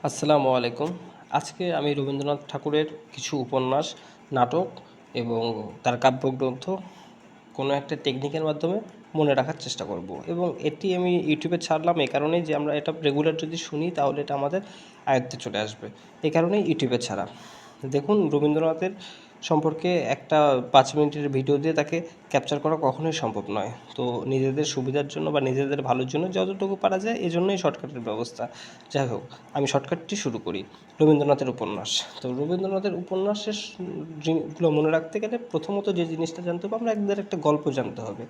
আসসালামু আলাইকুম। আজকে আমি রবীন্দ্রনাথ ঠাকুরের কিছু উপন্যাস, নাটক এবং তার কাব্যগ্রন্থ কোনো একটা টেকনিকের মাধ্যমে মনে রাখার চেষ্টা করব এবং এটি আমি ইউটিউবে ছাড়লাম এই কারণেই যে আমরা এটা রেগুলার যদি শুনি তাহলে এটা আমাদের আয়ত্তে চলে আসবে। এই কারণেই ইউটিউবে ছাড়া। দেখুন, রবীন্দ্রনাথের সম্পর্কে একটা 5 মিনিটের ভিডিও দিয়ে তাকে ক্যাপচার করা কখনোই সম্ভব নয়। তো নিজেদের সুবিধার জন্য বা নিজেদের ভালোর জন্য যতটুকু পারা যায় এজন্যই শর্টকাটের ব্যবস্থা। যাই হোক, আমি শর্টকাটটি শুরু করি। রবীন্দ্রনাথের উপন্যাস। তো রবীন্দ্রনাথের উপন্যাসের জিনিসগুলো মনে রাখতে গেলে প্রথমত যে জিনিসটা জানতে হবে, আমরা একটা গল্প জানতে হবে।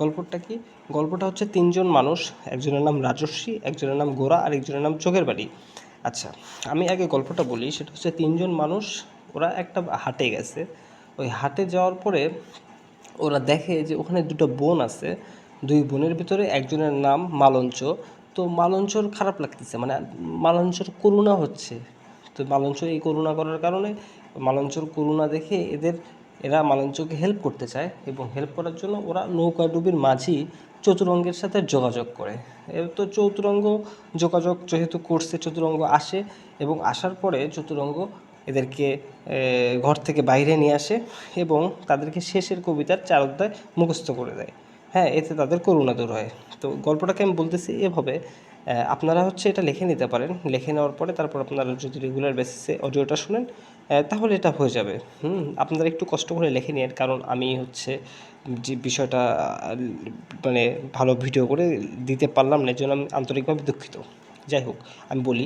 গল্পটা কি? গল্পটা হচ্ছে 3জন মানুষ, একজনের নাম রাজর্ষি, একজনের নাম গোরা আর একজনের নাম চোখের বালি। আচ্ছা, আমি আগে গল্পটা বলি। সেটা হচ্ছে 3জন মানুষ, ওরা একটা হাটে গেছে। ওই হাটে যাওয়ার পরে ওরা দেখে যে ওখানে দুটো বোন আছে। দুই বোনের ভিতরে একজনের নাম মালঞ্চ। তো মালঞ্চর খারাপ লাগতেছে, মানে মালঞ্চর করুণা হচ্ছে। তো মালঞ্চ এই করুণা করার কারণে মালঞ্চর করুণা দেখে এরা মালঞ্চকে হেল্প করতে চায় এবং হেল্প করার জন্য ওরা নৌকাডুবির মাঝি চতুরঙ্গের সাথে যোগাযোগ করে। তো চতুরঙ্গ যোগাযোগ যেহেতু করছে, চতুরঙ্গ আসে এবং আসার পরে চতুরঙ্গ এদেরকে ঘর থেকে বাইরে নিয়ে আসে এবং তাদেরকে শেষের কবিতার 4 অধ্যায় মুখস্থ করে দেয়। হ্যাঁ, এতে তাদের করুণা দূর হয়। তো গল্পটাকে আমি বলতেছি এভাবে, আপনারা এটা লিখে নিতে পারেন। লিখে নেওয়ার পরে তারপর আপনারা যদি রেগুলার বেসিসে অডিওটা শুনেন, তাহলে এটা হয়ে যাবে। আপনারা একটু কষ্ট করে লিখে নিন, কারণ আমি যে বিষয়টা মানে ভালো ভিডিও করে দিতে পারলাম না, এর জন্য আমি আন্তরিকভাবে দুঃখিত। যাই হোক, আমি বলি,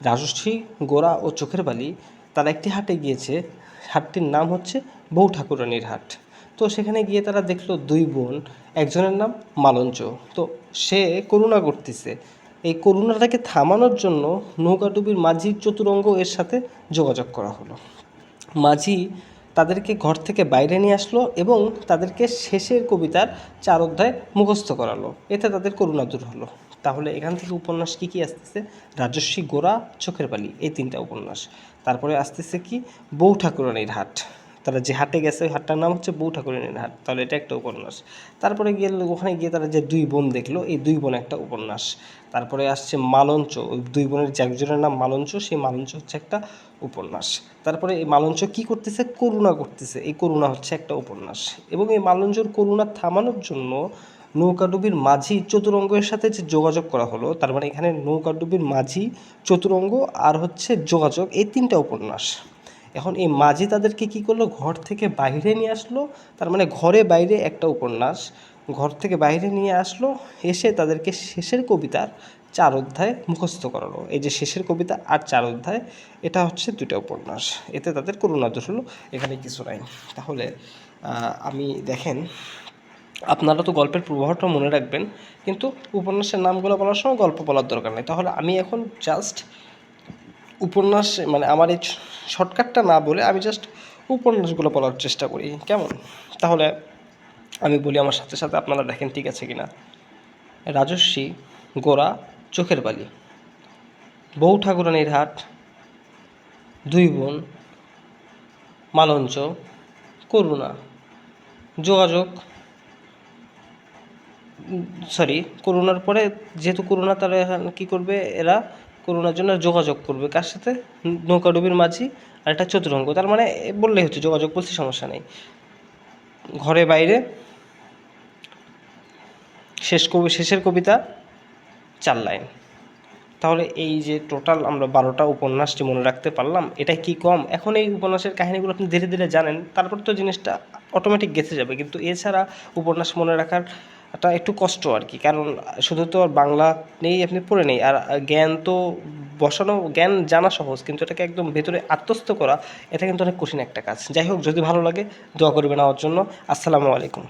রাজশ্রী, গোরা ও চোখের বালি তারা একটি হাটে গিয়েছে। হাটটির নাম হচ্ছে বউ ঠাকুরানীর হাট। তো সেখানে গিয়ে তারা দেখলো দুই বোন, একজনের নাম মালঞ্চ। তো সে করুণা করতেছে। এই করুণাটাকে থামানোর জন্য নৌকাডুবির মাঝি চতুরঙ্গ এর সাথে যোগাযোগ করা হলো। মাঝি তাদেরকে ঘর থেকে বাইরে নিয়ে আসলো এবং তাদেরকে শেষের কবিতার 4 অধ্যায় মুখস্থ করালো। এতে তাদের করুণা দূর হলো। তাহলে এখান থেকে উপন্যাস কী কী আসতেছে? রাজর্ষি, গোরা, চোখের বালি, এই 3টা উপন্যাস। তারপরে আসতেছে কি? বউ ঠাকুরানীর হাট। তারা যে হাটে গেছে ওই হাটটার নাম হচ্ছে বউ ঠাকুরানীর হাট। তাহলে এটা একটা উপন্যাস। তারপরে ওখানে গিয়ে তারা যে দুই বোন দেখলো, এই দুই বোন একটা উপন্যাস। তারপরে আসছে মালঞ্চ, ওই দুই বোনের যে একজনের নাম মালঞ্চ, সেই মালঞ্চ হচ্ছে একটা উপন্যাস। তারপরে এই মালঞ্চ কী করতেছে? করুণা করতেছে। এই করুণা হচ্ছে একটা উপন্যাস। এবং এই মালঞ্চর করুণা থামানোর জন্য নৌকাডুবির মাঝি চতুরঙ্গের সাথে যে যোগাযোগ করা হলো, তার মানে এখানে নৌকাডুবির মাঝি, চতুরঙ্গ আর যোগাযোগ, এই 3টা উপন্যাস। এখন এই মাঝি তাদেরকে কী করলো? ঘর থেকে বাইরে নিয়ে আসলো। তার মানে ঘরে বাইরে একটা উপন্যাস। ঘর থেকে বাইরে নিয়ে আসলো, এসে তাদেরকে শেষের কবিতার 4 অধ্যায় মুখস্থ করালো। এই যে শেষের কবিতা আর 4 অধ্যায়, এটা হচ্ছে 2টা উপন্যাস। এতে তাদের করুণা দূর হলো, এখানে কিছু নাই। তাহলে আমি দেখেন, আপনারা তো গল্পের প্রবাহটা মনে রাখবেন, কিন্তু উপন্যাসের নামগুলো বলার সময় গল্প বলার দরকার নেই। তাহলে আমি এখন জাস্ট উপন্যাস, মানে আমার এই শর্টকাটটা না বলে আমি জাস্ট উপন্যাসগুলো বলার চেষ্টা করি, কেমন? তাহলে আমি বলি, আমার সাথে সাথে আপনারা দেখেন ঠিক আছে কিনা। রাজর্ষি, গোরা, চোখের বালি, বউ ঠাকুরানীর হাট, দুই বোন, মালঞ্চ, করুণা, যোগাযোগ, করুণার পরে যেহেতু করুণা, তারা কী করবে? এরা করুণার জন্য যোগাযোগ করবে কার সাথে? নৌকাডুবির মাঝি আর একটা চতুরঙ্গ। তার মানে বললেই হচ্ছে, যোগাযোগ বলছি, সমস্যা নেই। ঘরে বাইরে শেষের কবিতা 4 লাইন। তাহলে এই যে টোটাল আমরা 12টা উপন্যাসটি মনে রাখতে পারলাম, এটা কি কম? এখন এই উপন্যাসের কাহিনিগুলো আপনি ধীরে ধীরে জানেন, তারপর তো জিনিসটা অটোমেটিক গেঁথে যাবে। কিন্তু এছাড়া উপন্যাস মনে রাখাটা একটু কষ্ট আর কি, কারণ শুধু তো আর বাংলা নেই, আপনি পড়ে নেই। আর জ্ঞান তো জ্ঞান জানা সহজ, কিন্তু এটাকে একদম ভেতরে আত্মস্থ করা, এটা কিন্তু অনেক কঠিন একটা কাজ। যাই হোক, যদি ভালো লাগে দোয়া করবেন আমার জন্য। আসসালামু আলাইকুম।